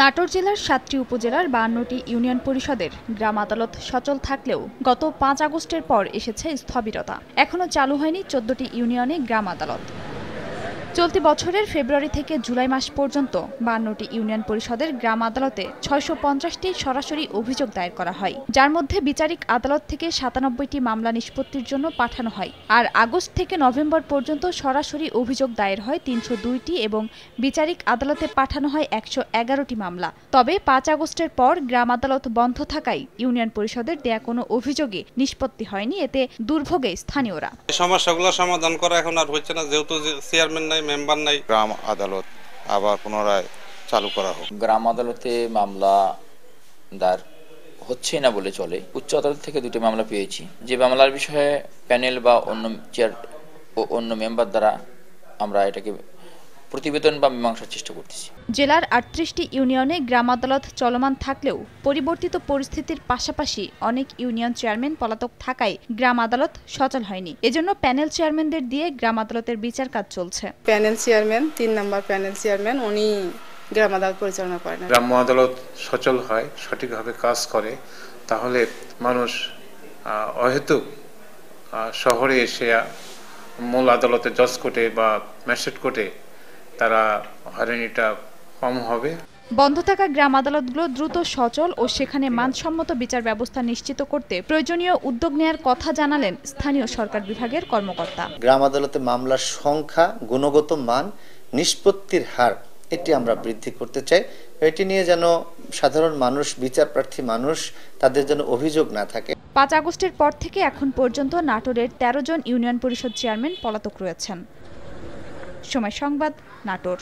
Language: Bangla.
নাটোর জেলার ৭টি উপজেলার ৫২টি ইউনিয়ন পরিষদের গ্রাম আদালত সচল থাকলেও গত ৫ আগস্টের পর এসেছে স্থবিরতা। এখনো চালু হয়নি ১৪টি ইউনিয়নে গ্রাম আদালত। চলতি বছরের ফেব্রুয়ারি থেকে জুলাই মাস পর্যন্ত ৫২টি ইউনিয়ন পরিষদের গ্রাম আদালতে ৬৫০টি সরাসরি অভিযোগ দায়ের করা হয়, যার মধ্যে বিচারিক আদালত থেকে ৯৭টি মামলা নিষ্পত্তির জন্য পাঠানো হয়। আর আগস্ট থেকে নভেম্বর পর্যন্ত সরাসরি অভিযোগ দায়ের হয় ৩০২টি এবং বিচারিক আদালতে পাঠানো হয় ১১১টি মামলা। তবে ৫ আগস্টের পর গ্রাম আদালত বন্ধ থাকায় ইউনিয়ন পরিষদের দেয়া কোনো অভিযোগে নিষ্পত্তি হয়নি। এতে দুর্ভোগে স্থানীয়রা। সমস্যাগুলো সমাধান করা এখন আর হচ্ছে না, যেহেতু চেয়ারম্যান নাই, মেম্বার নাই। গ্রাম আদালত আবার পুনরায় চালু করা হোক। গ্রাম আদালতে মামলা দায়ের হচ্ছে না বলে চলে। উচ্চ আদালত থেকে 2টি মামলা পেয়েছি। যে মামলার বিষয়ে প্যানেল বা অন্য চেয়ার ও অন্য মেম্বার দ্বারা আমরা এটাকে প্রতিবেদন বা মীমাংসার চেষ্টা করতেছি। জেলার ৩৮টি ইউনিয়নে গ্রাম আদালত চলমান থাকলেও পরিবর্তিত পরিস্থিতির পাশাপাশি অনেক ইউনিয়ন চেয়ারম্যান পলাতক থাকায় গ্রাম আদালত সচল হয়নি। এজন্য প্যানেল চেয়ারম্যানদের দিয়ে গ্রাম আদালতের বিচার কাজ চলছে। প্যানেল চেয়ারম্যান ৩ নম্বর প্যানেল চেয়ারম্যান উনি গ্রাম আদালত পরিচালনা করেন। গ্রাম্য আদালত সচল হয়, সঠিকভাবে কাজ করে, তাহলে মানুষ অহেতুক শহরে এসে মূল আদালতে জজ কোর্টে বা ম্যাজিস্ট্রেট কোর্টে তারা হয়রানিটা কম হবে। বন্ধ থাকা গ্রাম আদালতগুলো দ্রুত সচল ও সেখানে মানসম্মত বিচার ব্যবস্থা নিশ্চিত করতে প্রয়োজনীয় উদ্যোগ নেয়ার কথা জানালেন স্থানীয় সরকার বিভাগের কর্মকর্তা। গ্রাম আদালতে মামলার সংখ্যা, গুণগত মান, নিষ্পত্তির হার এটি আমরা বৃদ্ধি করতে চাই। এটি নিয়ে যেন সাধারণ মানুষ, বিচার প্রার্থী মানুষ, তাদের যেন অভিযোগ না থাকে। ৫ আগস্টের পর থেকে এখন পর্যন্ত নাটোরের ১৩ জন ইউনিয়ন পরিষদ চেয়ারম্যান পলাতক রয়েছেন। সময় সংবাদ, নাটোর।